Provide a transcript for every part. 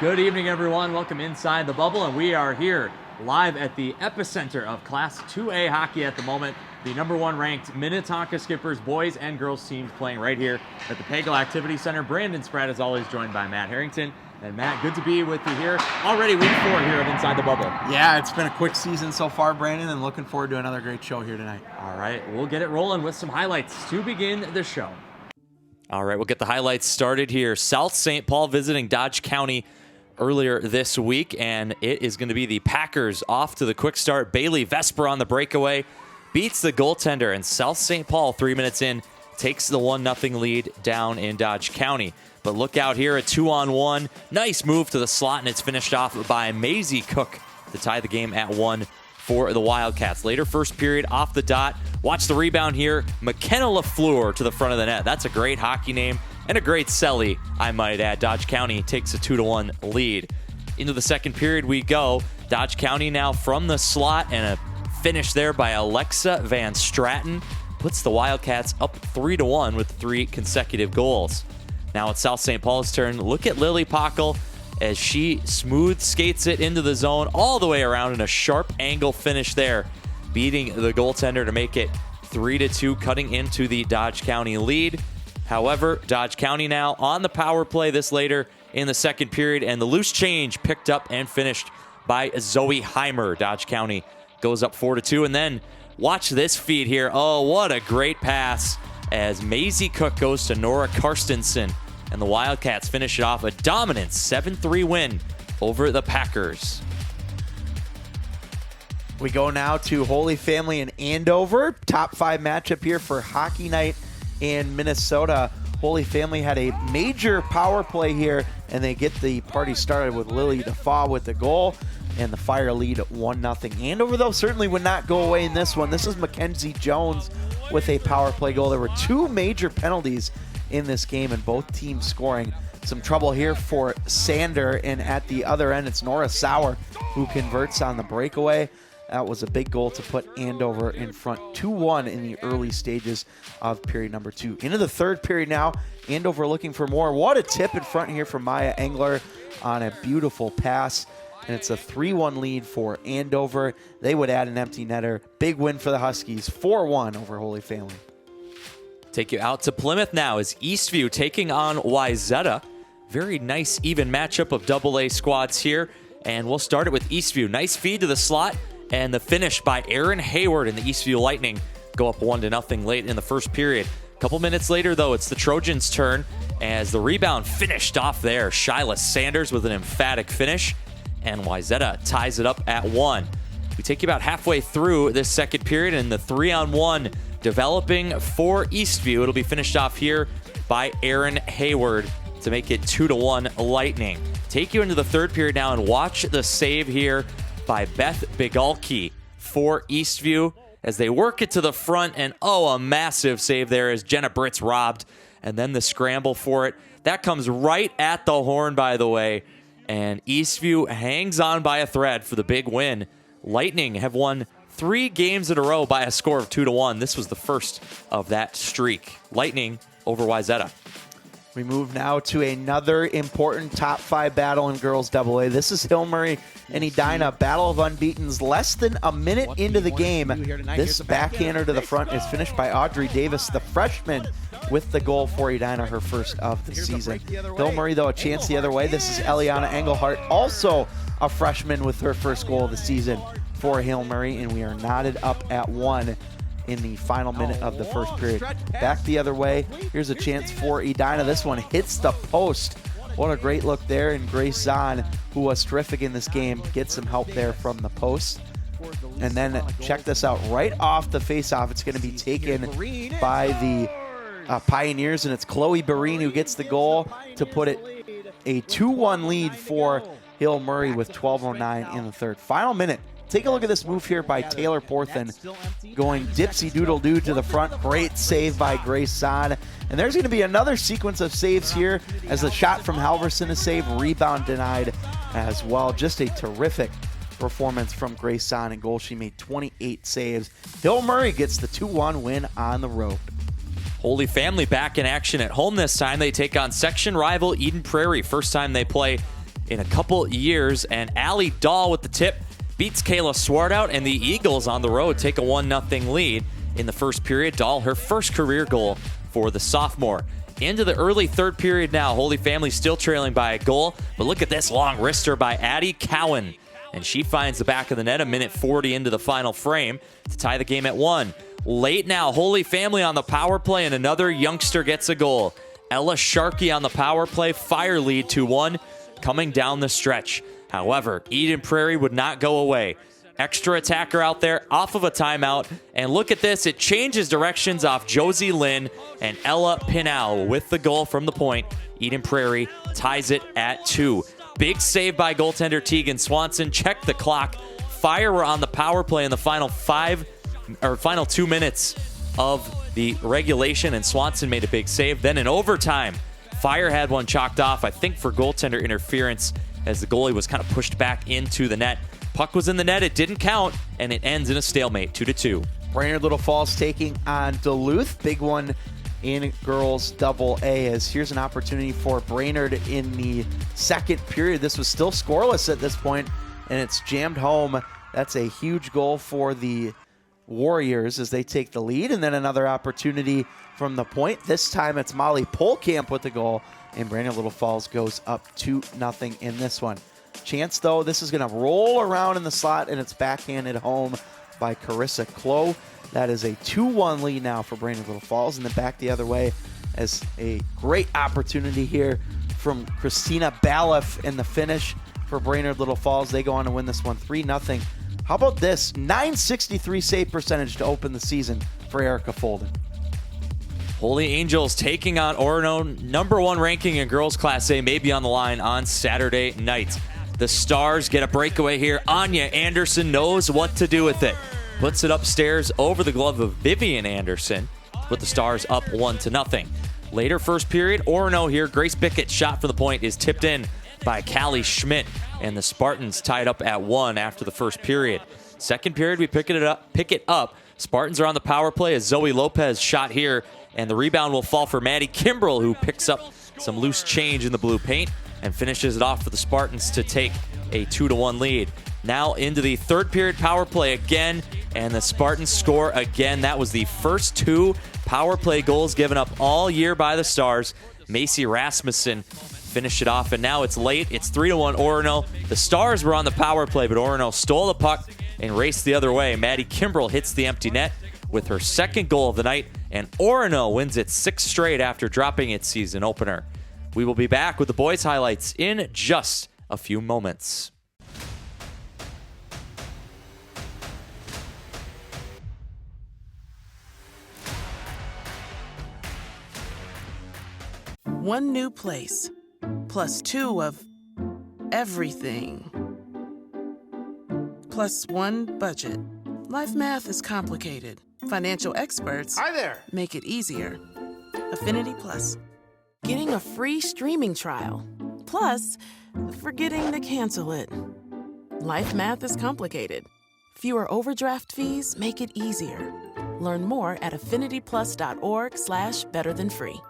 Good evening, everyone. Welcome inside the bubble, and we are here live at the epicenter of Class 2A hockey at the moment. The #1 ranked Minnetonka Skippers boys and girls teams playing right here at the Pagel Activity Center. Brandon Spratt is always joined by Matt Harrington. And Matt, good to be with you here. Already week 4 here of Inside the Bubble. Yeah, it's been a quick season so far, Brandon, and looking forward to another great show here tonight. All right, we'll get it rolling with some highlights to begin the show. All right, we'll get the highlights started here. South St. Paul visiting Dodge County earlier this week, and it is going to be the Packers off to the quick start. Bailey Vesper on the breakaway, beats the goaltender, and South St. Paul 3 minutes in takes the 1-0 lead down in Dodge County. But look out here, a 2-on-1. Nice move to the slot, and it's finished off by Maisie Cook to tie the game at 1 for the Wildcats. Later first period, off the dot. Watch the rebound here. McKenna LaFleur to the front of the net. That's a great hockey name and a great celly, I might add. Dodge County takes a 2-1 lead. Into the second period we go. Dodge County now from the slot, and a finish there by Alexa Van Straten puts the Wildcats up 3-1 with 3 consecutive goals. Now it's South St. Paul's turn. Look at Lily Pockel as she smooth skates it into the zone all the way around in a sharp angle finish there, beating the goaltender to make it 3-2, cutting into the Dodge County lead. However, Dodge County now on the power play this later in the second period, and the loose change picked up and finished by Zoe Heimer. Dodge County goes up 4-2, and then watch this feed here. Oh, what a great pass as Maisie Cook goes to Nora Karstensen, and the Wildcats finish it off a dominant 7-3 win over the Packers. We go now to Holy Family in Andover. Top 5 matchup here for Hockey Night in Minnesota. Holy Family had a major power play here, and they get the party started with Lily DeFaw with the goal, and the Fire lead at 1-0. Andover, though, certainly would not go away in this one. This is Mackenzie Jones with a power play goal. There were 2 major penalties in this game, and both teams scoring. Some trouble here for Sander, and at the other end, it's Nora Sauer who converts on the breakaway. That was a big goal to put Andover in front 2-1 in the early stages of period number 2. Into the third period now, Andover looking for more. What a tip in front here from Maya Engler on a beautiful pass. And it's a 3-1 lead for Andover. They would add an empty netter. Big win for the Huskies, 4-1 over Holy Family. Take you out to Plymouth now as Eastview taking on Wayzata. Very nice even matchup of AA squads here. And we'll start it with Eastview. Nice feed to the slot, and the finish by Aaron Hayward and the Eastview Lightning go up 1-0 late in the first period. A couple minutes later, though, it's the Trojans' turn as the rebound finished off there. Shyla Sanders with an emphatic finish, and Wayzata ties it up at 1. We take you about halfway through this second period, and the 3-on-1 developing for Eastview. It'll be finished off here by Aaron Hayward to make it 2-1 Lightning. Take you into the third period now and watch the save here by Beth Bigalki for Eastview as they work it to the front, and oh, a massive save there as Jenna Britt's robbed, and then the scramble for it. That comes right at the horn, by the way, and Eastview hangs on by a thread for the big win. Lightning have won 3 games in a row by a score of 2-1. This was the first of that streak. Lightning over Wayzata. We move now to another important top 5 battle in girls AA. This is Hill Murray and Edina, battle of unbeatens. Less than a minute into the game, this backhander to the front is finished by Audrey Davis, the freshman, with the goal for Edina, her first of the season. Hill Murray, though, a chance the other way. This is Eliana Engelhart, also a freshman, with her first goal of the season for Hill Murray, and we are knotted up at 1 in the final minute of the first period. Back the other way. Here's a chance for Edina. This one hits the post. What a great look there. And Grace Zahn, who was terrific in this game, gets some help there from the post. And then check this out. Right off the faceoff, it's going to be taken by the Pioneers, and it's Chloe Barine who gets the goal to put it a 2-1 lead for Hill Murray with 12:09 in the third. Final minute. Take a look at this move here by Taylor Porthen, going dipsy-doodle-doo to the front. Great save by Grace Zahn. And there's going to be another sequence of saves here as the shot from Halverson is saved, rebound denied as well. Just a terrific performance from Grace Zahn in goal. She made 28 saves. Hill Murray gets the 2-1 win on the road. Holy Family back in action at home this time. They take on section rival Eden Prairie. First time they play in a couple years. And Allie Dahl with the tip beats Kayla Swartout, and the Eagles on the road take a 1-0 lead in the first period. Dahl, her first career goal for the sophomore. Into the early third period now. Holy Family still trailing by a goal, but look at this long wrister by Addie Cowan. And she finds the back of the net a minute 40 into the final frame to tie the game at 1. Late now, Holy Family on the power play, and another youngster gets a goal. Ella Sharkey on the power play, Fire lead 2-1 coming down the stretch. However, Eden Prairie would not go away. Extra attacker out there off of a timeout. And look at this, it changes directions off Josie Lynn, and Ella Pinal with the goal from the point. Eden Prairie ties it at 2. Big save by goaltender Tegan Swanson. Check the clock. Fire were on the power play in the final 2 minutes of the regulation, and Swanson made a big save. Then in overtime, Fire had one chalked off, I think for goaltender interference, as the goalie was kind of pushed back into the net. Puck was in the net, it didn't count, and it ends in a stalemate, 2-2. Brainerd Little Falls taking on Duluth. Big one in girls AA, as here's an opportunity for Brainerd in the second period. This was still scoreless at this point, and it's jammed home. That's a huge goal for the Warriors as they take the lead, and then another opportunity from the point. This time it's Molly Polkamp with the goal, and Brainerd Little Falls goes up 2-0 in this one. Chance, though, this is going to roll around in the slot, and it's backhanded home by Carissa Clough. That is a 2-1 lead now for Brainerd Little Falls, and then back the other way as a great opportunity here from Christina Baliff in the finish for Brainerd Little Falls. They go on to win this one 3-0. How about this? .963 save percentage to open the season for Erica Folden. Holy Angels taking on Orono. Number 1 ranking in girls Class A may be on the line on Saturday night. The Stars get a breakaway here. Anya Anderson knows what to do with it. Puts it upstairs over the glove of Vivian Anderson to put the Stars up 1-0. Later first period, Orono here. Grace Bickett's shot from the point is tipped in by Callie Schmidt, and the Spartans tied up at 1 after the first period. Second period, we pick it up. Spartans are on the power play as Zoe Lopez shot here, and the rebound will fall for Maddie Kimbrell, who picks up some loose change in the blue paint and finishes it off for the Spartans to take a 2-1 lead. Now into the third period power play again, and the Spartans score again. That was the first 2 power play goals given up all year by the Stars. Macy Rasmussen finished it off, and now it's late. It's 3-1 Orono. The Stars were on the power play, but Orono stole the puck and raced the other way. Maddie Kimbrell hits the empty net with her second goal of the night, and Orono wins its 6th straight after dropping its season opener. We will be back with the boys' highlights in just a few moments. One new place, plus 2 of everything, plus 1 budget. Life math is complicated. Financial experts make it easier. Affinity Plus. Getting a free streaming trial. Plus, forgetting to cancel it. Life math is complicated. Fewer overdraft fees make it easier. Learn more at affinityplus.org/betterthanfree.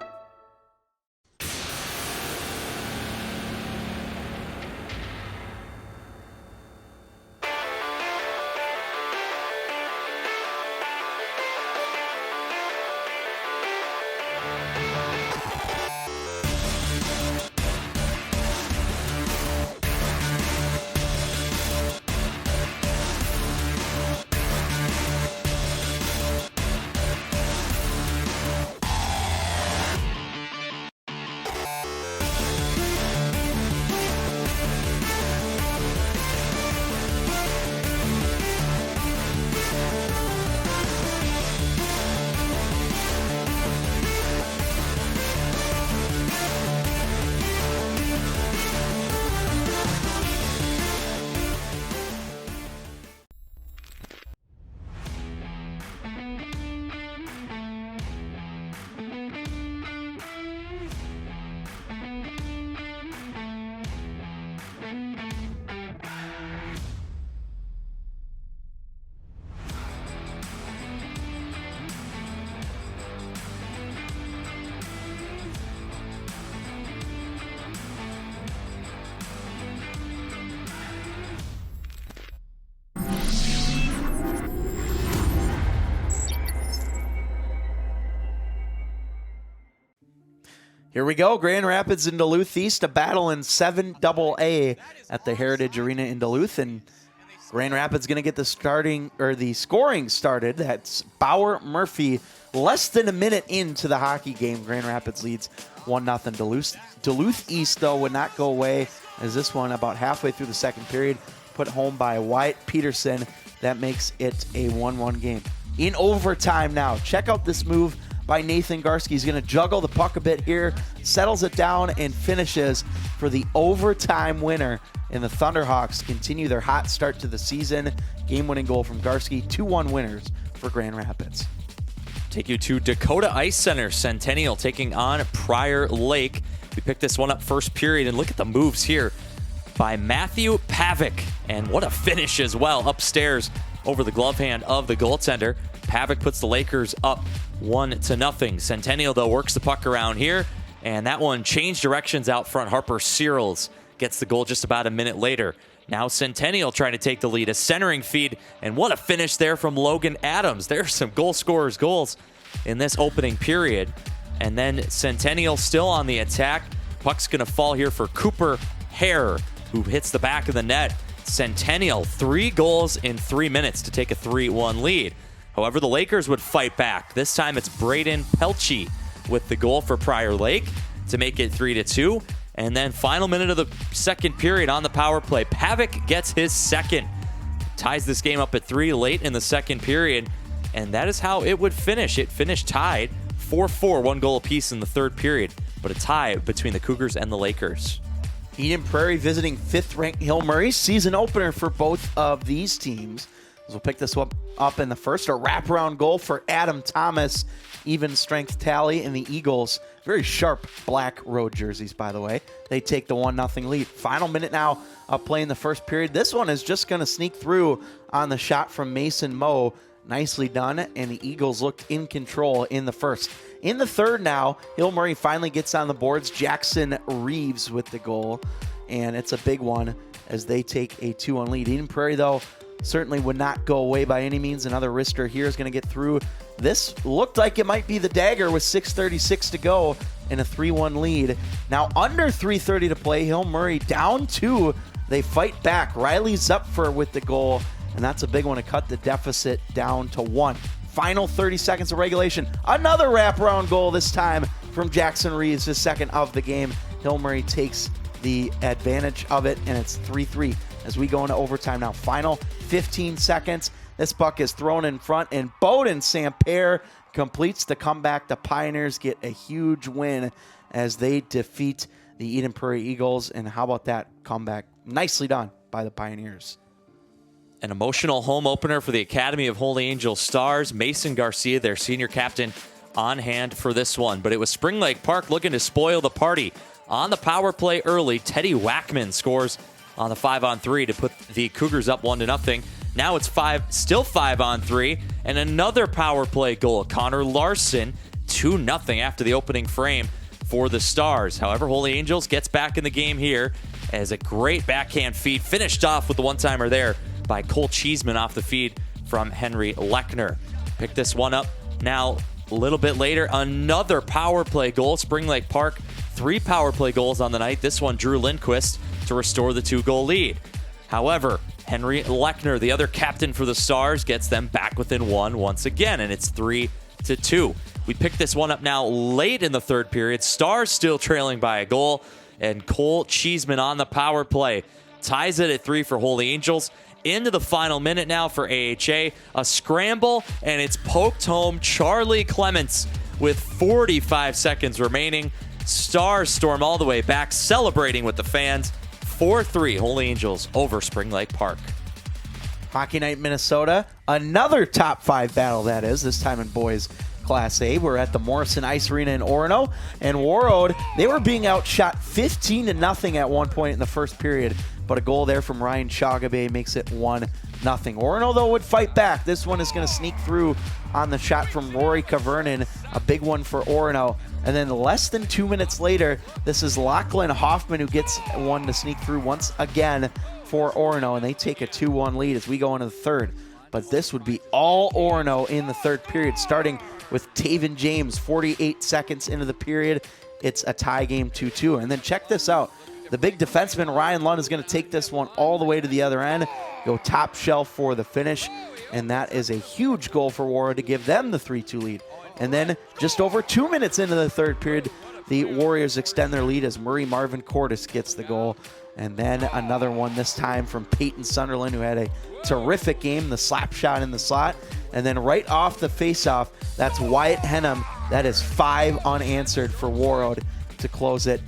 Here we go. Grand Rapids and Duluth East, a battle in 7AA at the Heritage Arena in Duluth. And Grand Rapids going to get the scoring started. That's Bauer Murphy. Less than a minute into the hockey game, Grand Rapids leads 1-0. Duluth East, though, would not go away, as this one, about halfway through the second period, put home by Wyatt Peterson. That makes it a 1-1 game. In overtime now, check out this move by Nathan Garski. He's going to juggle the puck a bit here, settles it down, and finishes for the overtime winner. And the Thunderhawks continue their hot start to the season. Game-winning goal from Garski. 2-1 winners for Grand Rapids. Take you to Dakota Ice Center. Centennial taking on Prior Lake. We picked this one up first period, and look at the moves here by Matthew Pavic. And what a finish as well, upstairs over the glove hand of the goaltender. Pavic puts the Lakers up 1-0. Centennial, though, works the puck around here, and that one changed directions out front. Harper Searles gets the goal just about a minute later. Now Centennial trying to take the lead. A centering feed, and what a finish there from Logan Adams. There's some goal scorers' goals in this opening period. And then Centennial still on the attack. Puck's going to fall here for Cooper Hare, who hits the back of the net. Centennial, 3 goals in 3 minutes to take a 3-1 lead. However, the Lakers would fight back. This time it's Braden Pelchi with the goal for Prior Lake to make it 3-2. And then final minute of the second period on the power play, Pavic gets his second. Ties this game up at 3 late in the second period. And that is how it would finish. It finished tied 4-4, 1 goal apiece in the third period. But a tie between the Cougars and the Lakers. Eden Prairie visiting 5th-ranked Hill Murray. Season opener for both of these teams. As we'll pick this one up in the first. A wraparound goal for Adam Thomas. Even strength tally in the Eagles. Very sharp black road jerseys, by the way. They take the 1-0 lead. Final minute now of playing the first period. This one is just going to sneak through on the shot from Mason Moe. Nicely done, and the Eagles looked in control in the first. In the third now, Hill Murray finally gets on the boards. Jackson Reeves with the goal, and it's a big one as they take a 2-1 lead. Eden Prairie, though, certainly would not go away by any means. Another wrister here is going to get through. This looked like it might be the dagger with 6:36 to go and a 3-1 lead. Now under 3:30 to play, Hill Murray down 2. They fight back. Riley Zupfer with the goal, and that's a big one to cut the deficit down to 1. Final 30 seconds of regulation. Another wraparound goal, this time from Jackson Reeves, his second of the game. Hill Murray takes the advantage of it, and it's 3-3 as we go into overtime now. Final 15 seconds. This puck is thrown in front, and Bowden Sampere completes the comeback. The Pioneers get a huge win as they defeat the Eden Prairie Eagles. And how about that comeback? Nicely done by the Pioneers. An emotional home opener for the Academy of Holy Angel Stars. Mason Garcia, their senior captain, on hand for this one. But it was Spring Lake Park looking to spoil the party. On the power play early, Teddy Wackman scores on the 5-on-3 to put the Cougars up 1-0. Now it's still 5-on-3, and another power play goal. Connor Larson, 2-0 after the opening frame for the Stars. However, Holy Angels gets back in the game here as a great backhand feed finished off with the one-timer there by Cole Cheeseman off the feed from Henry Lechner. Pick this one up now a little bit later. Another power play goal. Spring Lake Park, 3 power play goals on the night. This one, Drew Lindquist to restore the 2-goal lead. However, Henry Lechner, the other captain for the Stars, gets them back within 1 once again, and it's 3-2. We pick this one up now late in the third period. Stars still trailing by a goal, and Cole Cheeseman on the power play ties it at 3 for Holy Angels. Into the final minute now for AHA. A scramble, and it's poked home. Charlie Clements with 45 seconds remaining. Stars storm all the way back, celebrating with the fans. 4-3 Holy Angels over Spring Lake Park. Hockey Night Minnesota, another top 5 battle that is, this time in boys Class A. We're at the Morrison Ice Arena in Orono, and Warroad, they were being outshot 15-0 at one point in the first period, but a goal there from Ryan Chagabe makes it 1-0. Orono, though, would fight back. This one is going to sneak through on the shot from Rory Cavernan, a big one for Orono. And then less than 2 minutes later, this is Lachlan Hoffman who gets one to sneak through once again for Orono, and they take a 2-1 lead as we go into the third. But this would be all Orono in the third period, starting with Taven James, 48 seconds into the period. it's a tie game 2-2. And then check this out. The big defenseman, Ryan Lund, is going to take this one all the way to the other end, go top shelf for the finish, and that is a huge goal for Warroad to give them the 3-2 lead. And then just over 2 minutes into the third period, the Warriors extend their lead as Murray Marvin Cordes gets the goal. And then another one, this time from Peyton Sunderland, who had a terrific game, the slap shot in the slot. And then right off the faceoff, that's Wyatt Henham. That is 5 unanswered for Warroad to close it.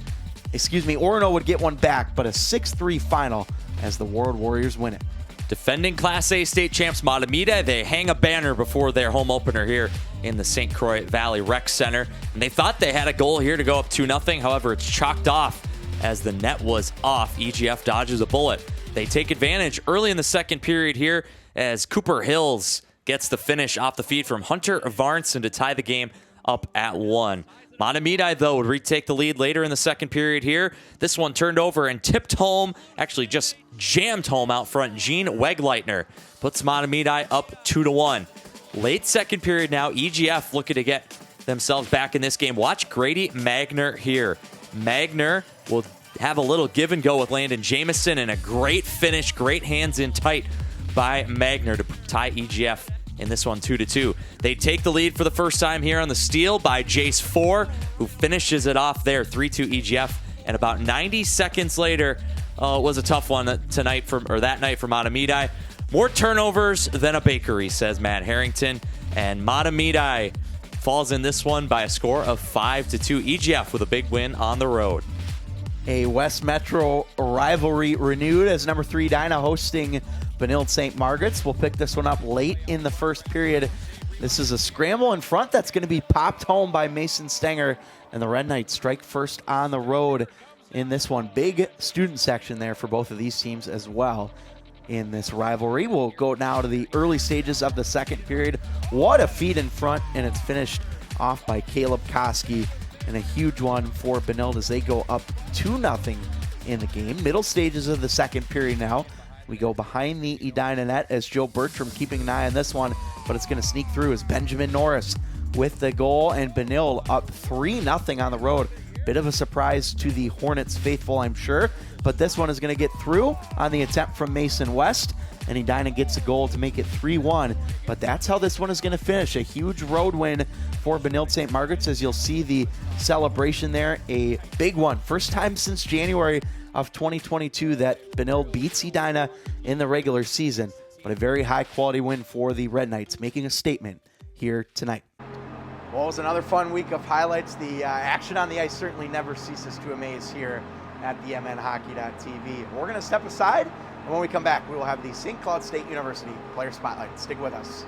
Orono would get one back, but a 6-3 final as the Warroad Warriors win it. Defending Class A state champs Mahtomedi, they hang a banner before their home opener here in the St. Croix Valley Rec Center. And they thought they had a goal here to go up 2-0. However, it's chalked off as the net was off. EGF dodges a bullet. They take advantage early in the second period here as Cooper Hills gets the finish off the feed from Hunter Varnson to tie the game up at 1. Mahtomedi, though, would retake the lead later in the second period here. This one turned over and tipped home, actually just jammed home out front. Gene Wegleitner puts Mahtomedi up 2-1. Late second period now, EGF looking to get themselves back in this game. Watch Grady Magner here. Magner will have a little give and go with Landon Jameson, and a great finish, great hands in tight by Magner to tie EGF in this one 2-2. They take the lead for the first time here on the steal by Jace 4, who finishes it off there, 3-2 EGF. And about 90 seconds later, it was a tough one that night for Mahtomedi. More turnovers than a bakery, says Matt Harrington. And Mahtomedi falls in this one by a score of 5-2. EGF with a big win on the road. A West Metro rivalry renewed as number 3 Dinah hosting Benilde St. Margaret's. We'll pick this one up late in the first period. This is a scramble in front that's going to be popped home by Mason Stenger, and the Red Knights strike first on the road in this one. Big student section there for both of these teams as well in this rivalry. We'll go now to the early stages of the second period. What a feed in front, and it's finished off by Caleb Koski. And a huge one for Benilde as they go up 2-0 in the game. Middle stages of the second period now. We go behind the Edina net as Joe Bertram keeping an eye on this one, but it's going to sneak through as Benjamin Norris with the goal, and Benilde up 3-0 on the road. Bit of a surprise to the Hornets faithful, I'm sure, but this one is going to get through on the attempt from Mason West, and Edina gets a goal to make it 3-1. But that's how this one is going to finish. A huge road win for Benilde St. Margaret's, as you'll see the celebration there. A big one. First time since January of 2022 that Benilde beats Edina in the regular season. But a very high-quality win for the Red Knights, making a statement here tonight. Well, it was another fun week of highlights. The action on the ice certainly never ceases to amaze here at the MNHockey.tv. We're going to step aside, and when we come back, we will have the St. Cloud State University Player Spotlight. Stick with us.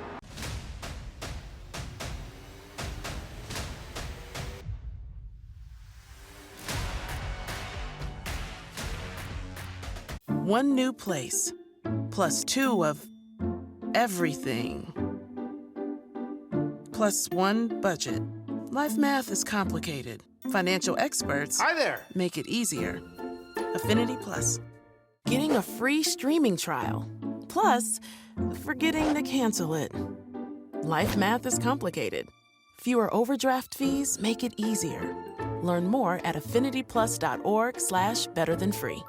One new place, plus 2 of everything, plus 1 budget. Life math is complicated. Financial experts make it easier. Affinity Plus. Getting a free streaming trial. Plus, forgetting to cancel it. Life math is complicated. Fewer overdraft fees make it easier. Learn more at affinityplus.org/betterthanfree.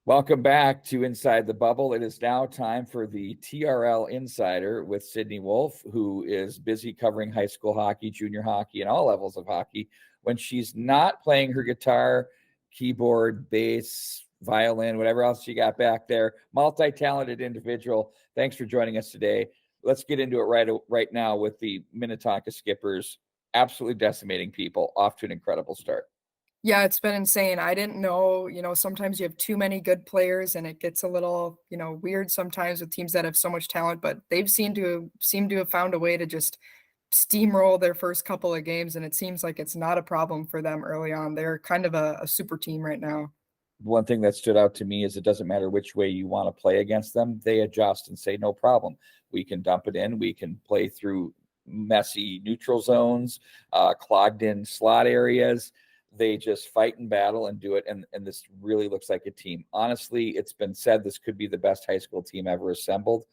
Welcome back to Inside the Bubble. It is now time for the TRL Insider with Sydney Wolf, who is busy covering high school hockey, junior hockey, and all levels of hockey when she's not playing her guitar, keyboard, bass, violin, whatever else you got back there. Multi-talented individual. Thanks for joining us today. Let's get into it right now with the Minnetonka Skippers absolutely decimating people, off to an incredible start. Yeah, it's been insane. I didn't know, sometimes you have too many good players and it gets a little, weird sometimes with teams that have so much talent, but they've seemed to have found a way to just steamroll their first couple of games, and it seems like it's not a problem for them early on. They're kind of a super team right now. One thing that stood out to me is it doesn't matter which way you want to play against them. They adjust and say, no problem. We can dump it in. We can play through messy neutral zones, clogged in slot areas. They just fight and battle and do it. And this really looks like a team. Honestly, it's been said this could be the best high school team ever assembled.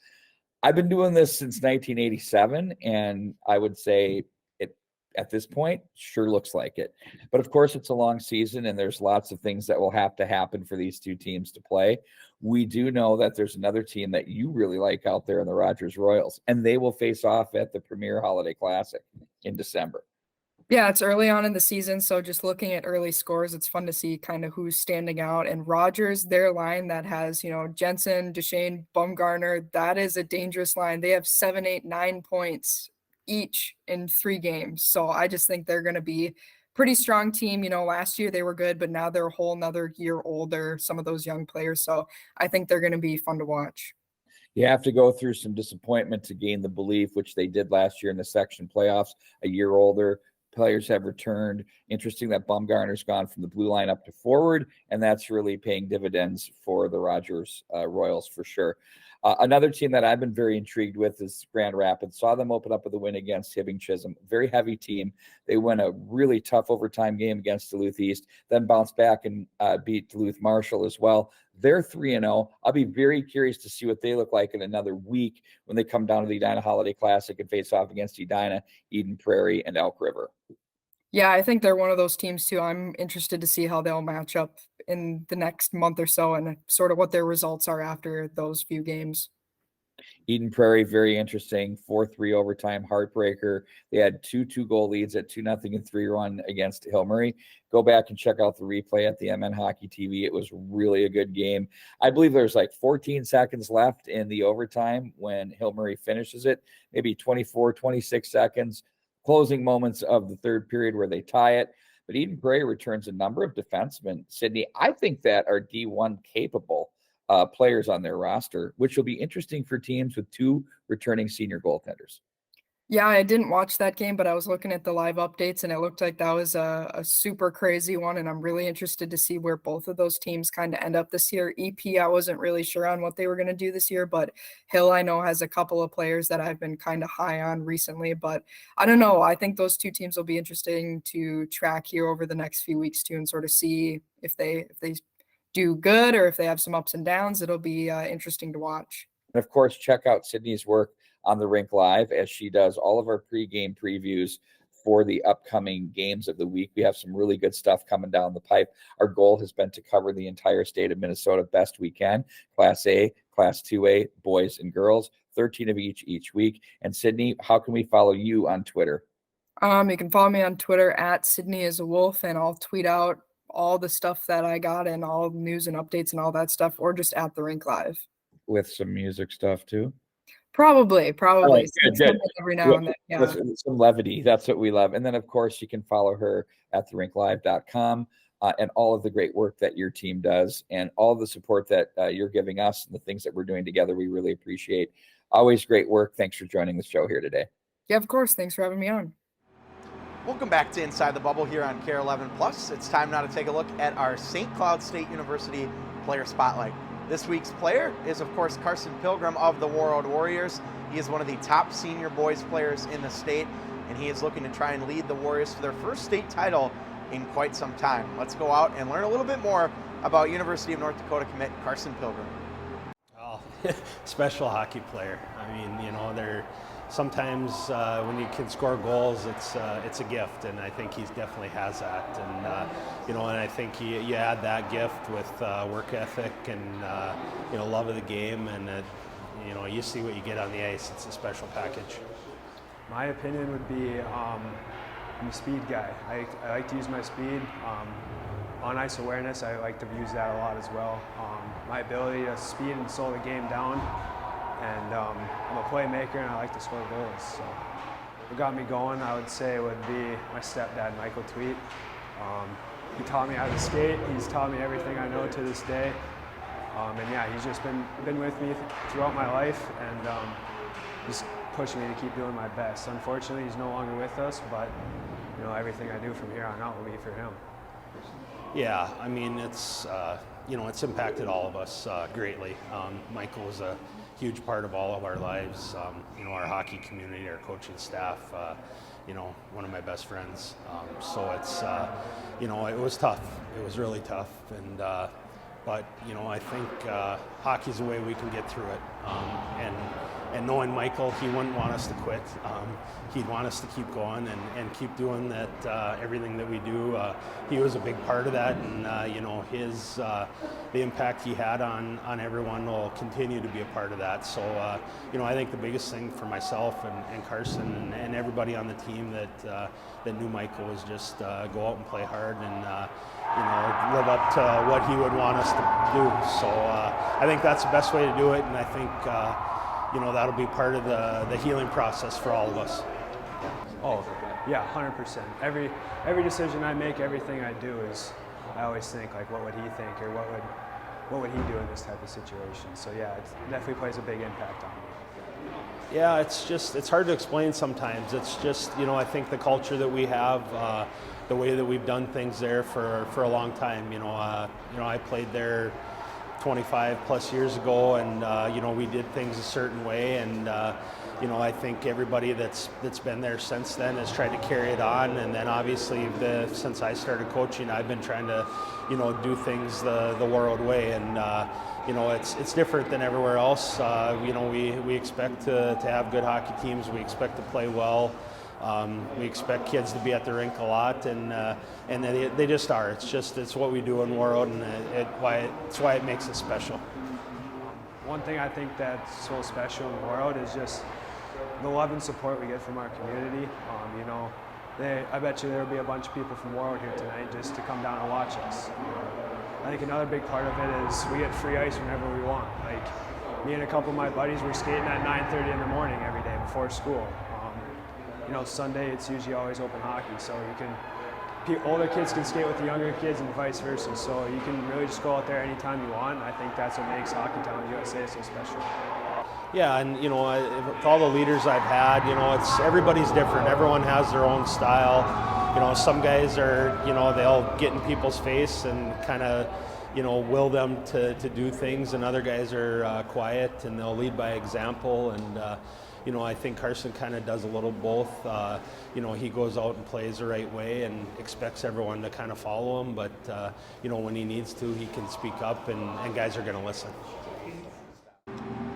I've been doing this since 1987, and I would say it at this point sure looks like it. But of course, it's a long season, and there's lots of things that will have to happen for these two teams to play. We do know that there's another team that you really like out there in the Rogers Royals, and they will face off at the Premier Holiday Classic in December. Yeah, it's early on in the season, so just looking at early scores, it's fun to see kind of who's standing out. And Rogers, their line that has, Jensen, Duchesne, Bumgarner, that is a dangerous line. They have 7, 8, 9 points each in 3 games. So I just think they're going to be pretty strong team. Last year they were good, but now they're a whole nother year older, some of those young players. So I think they're going to be fun to watch. You have to go through some disappointment to gain the belief, which they did last year in the section playoffs, a year older. Players have returned. Interesting that Bumgarner's gone from the blue line up to forward, and that's really paying dividends for the Rogers Royals for sure. Another team that I've been very intrigued with is Grand Rapids. Saw them open up with a win against Hibbing Chisholm. Very heavy team. They win a really tough overtime game against Duluth East, then bounce back and beat Duluth Marshall as well. They're 3-0. I'll be very curious to see what they look like in another week when they come down to the Edina Holiday Classic and face off against Edina, Eden Prairie, and Elk River. Yeah, I think they're one of those teams too. I'm interested to see how they'll match up in the next month or so and sort of what their results are after those few games. Eden Prairie, very interesting. 4-3 overtime heartbreaker. They had 2 goal leads at 2-0 and 3-1 against Hillmurray. Go back and check out the replay at the MN Hockey TV. It was really a good game. I believe there's like 14 seconds left in the overtime when Hillmurray finishes it, maybe 24, 26 seconds. Closing moments of the third period where they tie it. But Eden Prairie returns a number of defensemen, Sydney, I think that are D1 capable players on their roster, which will be interesting for teams with 2 returning senior goaltenders. Yeah, I didn't watch that game, but I was looking at the live updates, and it looked like that was a super crazy one, and I'm really interested to see where both of those teams kind of end up this year. EP, I wasn't really sure on what they were going to do this year, but Hill, I know, has a couple of players that I've been kind of high on recently, but I don't know. I think those 2 teams will be interesting to track here over the next few weeks too, and sort of see if they do good or if they have some ups and downs. It'll be interesting to watch. And of course, check out Sydney's work on the Rink Live as she does all of our pregame previews for the upcoming games of the week. We have some really good stuff coming down the pipe. Our goal has been to cover the entire state of Minnesota best we can. Class A, Class 2A, boys and girls, 13 of each week. And Sydney, how can we follow you on Twitter? You can follow me on Twitter at Sydney is a Wolf, and I'll tweet out all the stuff that I got and all the news and updates and all that stuff, or just at the Rink Live. With some music stuff too? Probably. Oh, good. Every now and then, yeah. Some levity. That's what we love. And then, of course, you can follow her at therinklive.com and all of the great work that your team does and all the support that you're giving us and the things that we're doing together. We really appreciate. Always great work. Thanks for joining the show here today. Yeah, of course. Thanks for having me on. Welcome back to Inside the Bubble here on KARE 11 Plus. It's time now to take a look at our St. Cloud State University Player Spotlight. This week's player is, of course, Carson Pilgrim of the Warroad Warriors. He is one of the top senior boys players in the state, and he is looking to try and lead the Warriors to their first state title in quite some time. Let's go out and learn a little bit more about University of North Dakota commit Carson Pilgrim. Oh, special hockey player. I mean, they're sometimes when you can score goals, it's a gift, and I think he definitely has that. And and I think you add that gift with work ethic and love of the game, and you see what you get on the ice. It's a special package. My opinion would be I'm a speed guy. I like to use my speed. On ice awareness, I like to use that a lot as well. My ability to speed and slow the game down, and I'm a playmaker and I like to score goals. So what got me going, I would say, would be my stepdad, Michael Tweet. He taught me how to skate. He's taught me everything I know to this day. And yeah, he's just been with me throughout my life, and just pushing me to keep doing my best. Unfortunately, he's no longer with us, but everything I do from here on out will be for him. Yeah, I mean, it's it's impacted all of us greatly. Michael was a huge part of all of our lives. Our hockey community, our coaching staff. One of my best friends. So it's it was tough. It was really tough, and but I think hockey's a way we can get through it. And knowing Michael, he wouldn't want us to quit. He'd want us to keep going and keep doing that. Everything that we do, he was a big part of that, and the impact he had on everyone will continue to be a part of that. So I think the biggest thing for myself and Carson and everybody on the team that knew Michael was just go out and play hard and live up to what he would want us to do. So I think that's the best way to do it, and I think that'll be part of the healing process for all of us. Oh, yeah, 100%. Every decision I make, everything I do I always think, like, what would he think, or what would he do in this type of situation? So yeah, it definitely plays a big impact on me. Yeah, it's hard to explain sometimes. It's just, I think the culture that we have, the way that we've done things there for a long time. I played there 25 plus years ago, and we did things a certain way, and I think everybody that's been there since then has tried to carry it on. And then obviously since I started coaching, I've been trying to do things the Warroad way, and it's different than everywhere else. We expect to have good hockey teams. We expect to play well. We expect kids to be at the rink a lot, and they just are. It's what we do in Warroad, and it's why it makes it special. One thing I think that's so special in Warroad is just the love and support we get from our community. I bet you there'll be a bunch of people from Warroad here tonight just to come down and watch us. I think another big part of it is we get free ice whenever we want. Like, me and a couple of my buddies were skating at 9:30 in the morning every day before school. Sunday it's usually always open hockey, so older kids can skate with the younger kids and vice versa. So you can really just go out there anytime you want. And I think that's what makes Hockeytown USA so special. Yeah, and with all the leaders I've had, it's everybody's different. Everyone has their own style. Some guys are, they'll get in people's face and kind of, will them to do things, and other guys are quiet and they'll lead by example. And I think Carson kind of does a little both. He goes out and plays the right way and expects everyone to kind of follow him, but when he needs to, he can speak up, and guys are going to listen.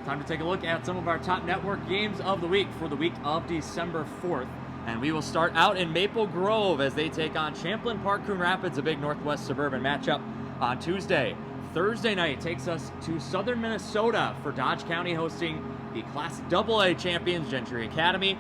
Time to take a look at some of our top network games of the week for the week of December 4th. And we will start out in Maple Grove as they take on Champlain Park Coon Rapids, a big Northwest suburban matchup on Tuesday. Thursday night takes us to southern Minnesota for Dodge County hosting the Class AA champions Gentry Academy.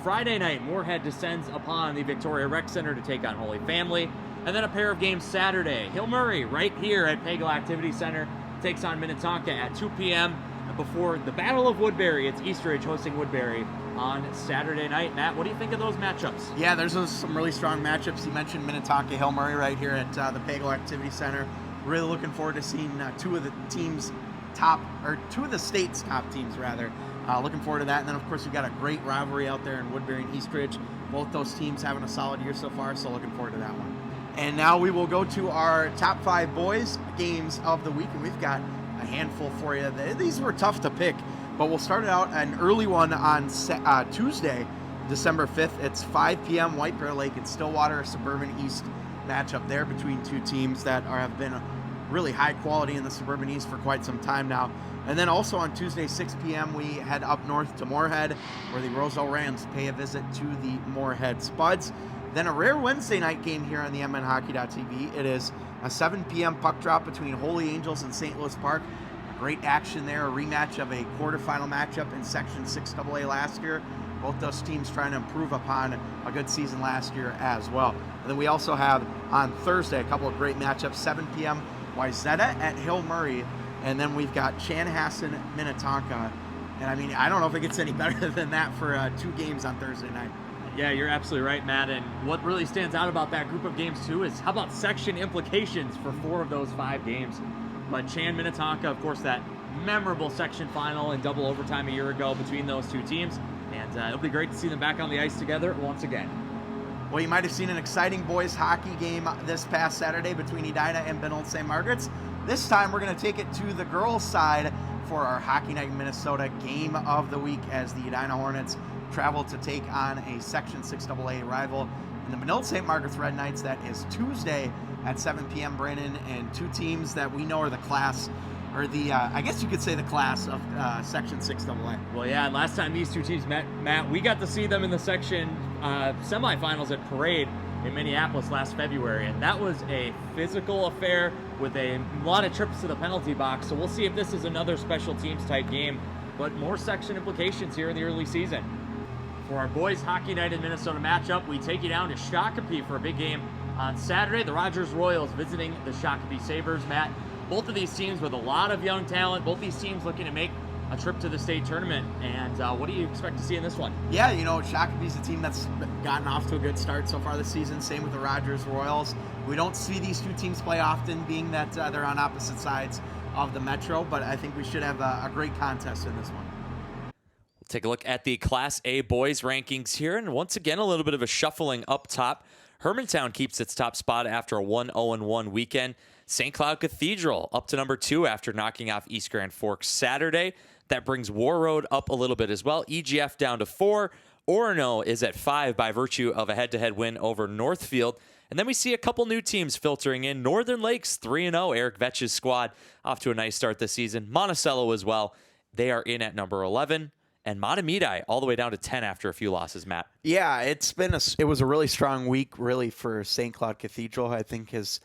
Friday night, Moorhead descends upon the Victoria Rec Center to take on Holy Family. And then a pair of games Saturday. Hill Murray right here at Pagel Activity Center takes on Minnetonka at 2 p.m. before the Battle of Woodbury. It's Eastridge hosting Woodbury on Saturday night. Matt, what do you think of those matchups? Yeah, there's some really strong matchups. You mentioned Minnetonka, Hill Murray right here at the Pagel Activity Center. Really looking forward to seeing two of the state's top teams, rather. Looking forward to that. And then, of course, we've got a great rivalry out there in Woodbury and Eastridge. Both those teams having a solid year so far, so looking forward to that one. And now we will go to our top 5 boys games of the week, and we've got a handful for you. These were tough to pick, but we'll start it out an early one on Tuesday, December 5th. It's 5 p.m. White Bear Lake and Stillwater, a Suburban East matchup there between two teams that have been really high quality in the Suburban East for quite some time now. And then also on Tuesday, 6 p.m., we head up north to Moorhead, where the Roselle Rams pay a visit to the Moorhead Spuds. Then a rare Wednesday night game here on the MNHockey.tv. It is a 7 p.m. puck drop between Holy Angels and St. Louis Park. Great action there, a rematch of a quarterfinal matchup in Section 6AA last year. Both those teams trying to improve upon a good season last year as well. And then we also have on Thursday a couple of great matchups, 7 p.m. Wayzata at Hill Murray, and then we've got Chanhassen, Minnetonka. And I mean, I don't know if it gets any better than that for 2 games on Thursday night. Yeah, you're absolutely right, Matt. And what really stands out about that group of games, too, is how about section implications for 4 of those 5 games. But Chan Minnetonka, of course, that memorable section final in double overtime a year ago between those 2 teams. And it'll be great to see them back on the ice together once again. Well, you might have seen an exciting boys hockey game this past Saturday between Edina and Benilde St. Margaret's. This time we're going to take it to the girls' side for our Hockey Night in Minnesota game of the week as the Edina Hornets travel to take on a Section 6AA rival in the Benilde St. Margaret's Red Knights. That is Tuesday at 7 p.m., Brandon, and 2 teams that we know are the class, or the, I guess you could say the class of Section 6AA. Well, yeah, and last time these 2 teams met, Matt, we got to see them in the section semifinals at Parade in Minneapolis last February, and that was a physical affair with a lot of trips to the penalty box. So we'll see if this is another special teams type game, but more section implications here in the early season. For our boys Hockey Night in Minnesota matchup, we take you down to Shakopee for a big game on Saturday. The Rogers Royals visiting the Shakopee Sabres. Matt, both of these teams with a lot of young talent, both these teams looking to make a trip to the state tournament. And what do you expect to see in this one? Yeah, you know, Shakopee's a team that's gotten off to a good start so far this season. Same with the Rogers Royals. We don't see these 2 teams play often, being that they're on opposite sides of the Metro, but I think we should have a great contest in this one. We'll take a look at the Class A boys rankings here, and once again, a little bit of a shuffling up top. Hermantown keeps its top spot after a 1-0-1 weekend. St. Cloud Cathedral up to number 2 after knocking off East Grand Forks Saturday. That brings Warroad up a little bit as well. EGF down to 4. Orono is at 5 by virtue of a head-to-head win over Northfield. And then we see a couple new teams filtering in. Northern Lakes 3-0. Eric Vetch's squad off to a nice start this season. Monticello as well. They are in at number 11. And Matamidi all the way down to 10 after a few losses, Matt. Yeah, it was a really strong week, really, for St. Cloud Cathedral. I think has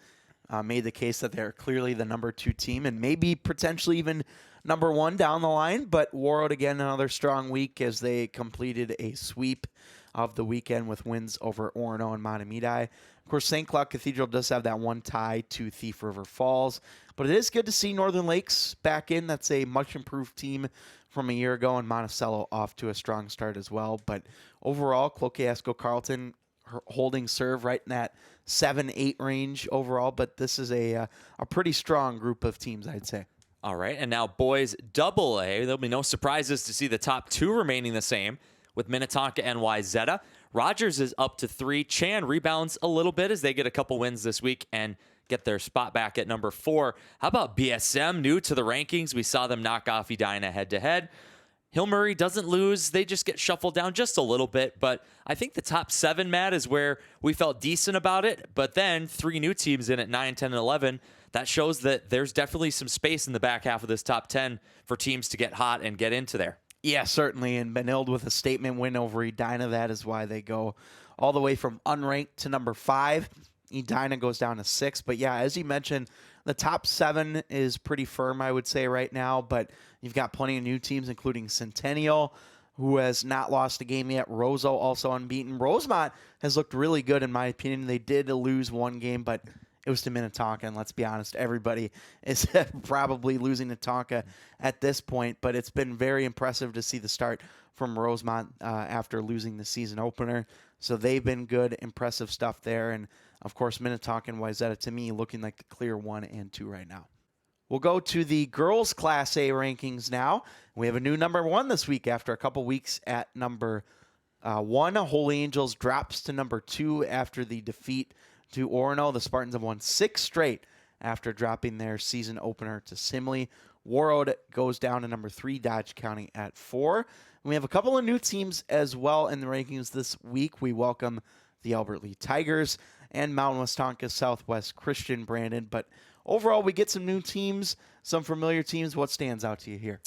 made the case that they're clearly the number 2 team and maybe potentially even number 1 down the line. But Warroad, again, another strong week as they completed a sweep of the weekend with wins over Orono and Matamidi. Of course, St. Cloud Cathedral does have that one tie to Thief River Falls. But it is good to see Northern Lakes back in. That's a much improved team from a year ago, and Monticello off to a strong start as well. But overall, Cloquet-Esco Carleton holding serve right in that 7-8 range overall. But this is a pretty strong group of teams, I'd say. All right, and now boys AA. There'll be no surprises to see the top 2 remaining the same with Minnetonka and Wayzata. Rogers is up to 3. Chan rebounds a little bit as they get a couple wins this week and get their spot back at number 4. How about BSM, new to the rankings? We saw them knock off Edina head-to-head. Hill Murray doesn't lose. They just get shuffled down just a little bit. But I think the top 7, Matt, is where we felt decent about it. But then 3 new teams in at 9, 10, and 11. That shows that there's definitely some space in the back half of this top 10 for teams to get hot and get into there. Yeah, certainly. And Benilde with a statement win over Edina. That is why they go all the way from unranked to number 5. Edina goes down to 6. But yeah, as you mentioned, the top 7 is pretty firm, I would say, right now. But you've got plenty of new teams, including Centennial, who has not lost a game yet. Roseau also unbeaten. Rosemont has looked really good, in my opinion. They did lose 1 game, but it was to Minnetonka. And let's be honest, everybody is probably losing to Tonka at this point. But it's been very impressive to see the start from Rosemont after losing the season opener. So they've been good, impressive stuff there. And of course, Minnetonka and Wayzata, to me, looking like the clear 1 and 2 right now. We'll go to the girls' Class A rankings now. We have a new number 1 this week after a couple weeks at number 1. Holy Angels drops to number 2 after the defeat to Orono. The Spartans have won 6 straight after dropping their season opener to Simley. Warroad goes down to number 3, Dodge County at 4. And we have a couple of new teams as well in the rankings this week. We welcome the Albert Lee Tigers and Mountain West Tonka Southwest Christian, Brandon. But overall, we get some new teams, some familiar teams. What stands out to you here?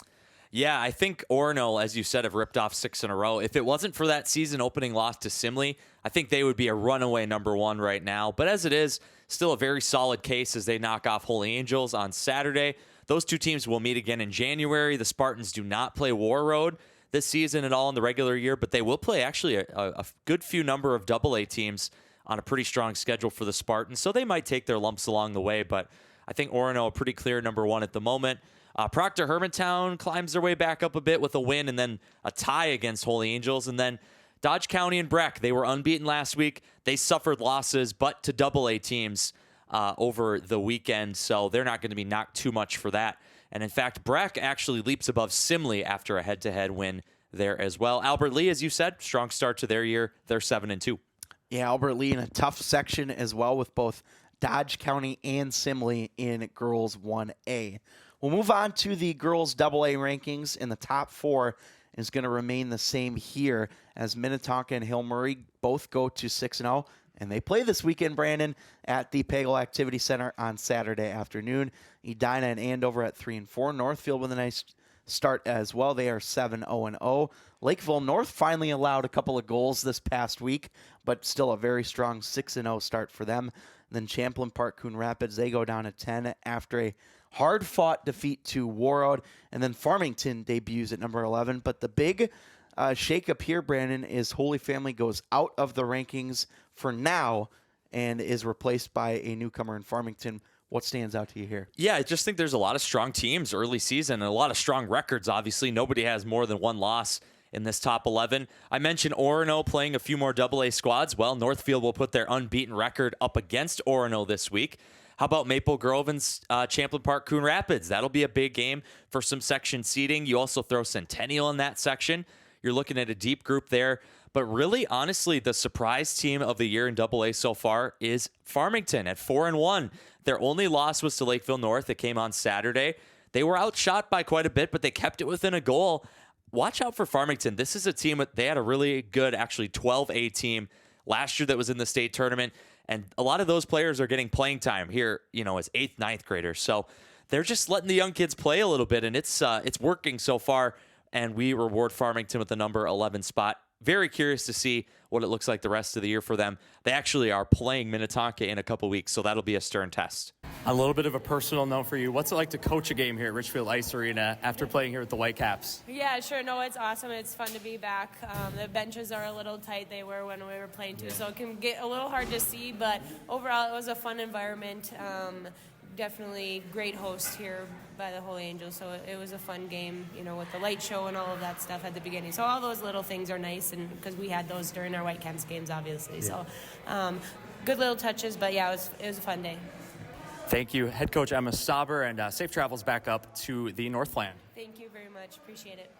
Yeah, I think Orono, as you said, have ripped off 6 in a row. If it wasn't for that season opening loss to Simley, I think they would be a runaway number 1 right now. But as it is, still a very solid case as they knock off Holy Angels on Saturday. Those two teams will meet again in January. The Spartans do not play Warroad this season at all in the regular year, but they will play actually a good few number of AA teams on a pretty strong schedule for the Spartans. So they might take their lumps along the way, but I think Orono a pretty clear number 1 at the moment. Proctor Hermantown climbs their way back up a bit with a win and then a tie against Holy Angels. And then Dodge County and Breck, they were unbeaten last week. They suffered losses, but to AA teams over the weekend, so they're not going to be knocked too much for that. And in fact, Breck actually leaps above Simley after a head-to-head win there as well. Albert Lee, as you said, strong start to their year. They're 7-2. Yeah, Albert Lee in a tough section as well with both Dodge County and Simley in Girls 1A. We'll move on to the Girls AA rankings, and the top 4 is going to remain the same here as Minnetonka and Hill Murray both go to 6-0, and they play this weekend, Brandon, at the Pagel Activity Center on Saturday afternoon. Edina and Andover at 3-4. Northfield with a nice start as well. They are 7-0-0. Lakeville North finally allowed a couple of goals this past week, but still a very strong 6-0 start for them. And then Champlain Park Coon Rapids, they go down to 10 after a hard-fought defeat to Warroad. And then Farmington debuts at number 11. But the big shakeup here, Brandon, is Holy Family goes out of the rankings for now and is replaced by a newcomer in Farmington. What stands out to you here? Yeah, I just think there's a lot of strong teams early season and a lot of strong records, obviously. Nobody has more than 1 loss in this top 11. I mentioned Orono playing a few more AA squads. Well, Northfield will put their unbeaten record up against Orono this week. How about Maple Grove and Champlain Park Coon Rapids? That'll be a big game for some section seating. You also throw Centennial in that section. You're looking at a deep group there. But really, honestly, the surprise team of the year in AA so far is Farmington at 4-1. Their only loss was to Lakeville North. It came on Saturday. They were outshot by quite a bit, but they kept it within a goal. Watch out for Farmington. This is a team, they had a really good, actually 12A team last year that was in the state tournament. And a lot of those players are getting playing time here, as 8th, 9th graders. So they're just letting the young kids play a little bit, and it's working so far. And we reward Farmington with the number 11 spot. Very curious to see what it looks like the rest of the year for them. They actually are playing Minnetonka in a couple weeks, so that'll be a stern test. A little bit of a personal note for you. What's it like to coach a game here at Richfield Ice Arena after playing here with the Whitecaps? Yeah, sure. No, it's awesome. It's fun to be back. The benches are a little tight. They were when we were playing too, so it can get a little hard to see. But overall, it was a fun environment. Definitely great host here by the Holy Angels. So it was a fun game, with the light show and all of that stuff at the beginning. So all those little things are nice, and because we had those during our Whitecaps games, obviously. Yeah. So good little touches, but yeah, it was a fun day. Thank you, head coach Emma Stauber, and safe travels back up to the Northland. Thank you very much. Appreciate it.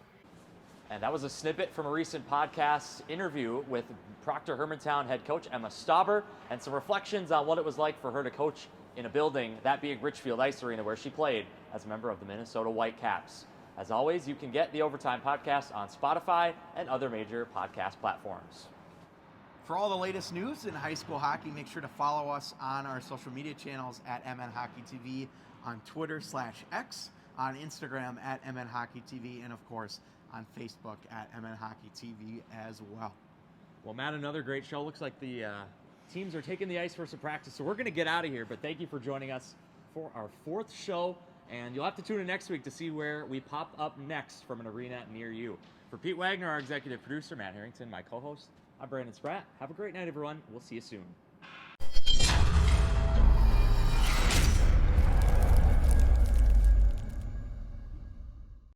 And that was a snippet from a recent podcast interview with Proctor Hermantown head coach Emma Stauber, and some reflections on what it was like for her to coach in a building, that being Richfield Ice Arena, where she played as a member of the Minnesota Whitecaps. As always, you can get the Overtime Podcast on Spotify and other major podcast platforms. For all the latest news in high school hockey, make sure to follow us on our social media channels at MN Hockey TV, on Twitter/X, on Instagram at MN Hockey TV, and of course on Facebook at MN Hockey TV as well. Well, Matt, another great show. Looks like the teams are taking the ice for some practice, so we're going to get out of here. But thank you for joining us for our 4th show, and you'll have to tune in next week to see where we pop up next from an arena near you. For Pete Wagner, our executive producer, Matt Harrington, my co-host, I'm Brandon Spratt. Have a great night, everyone. We'll see you soon.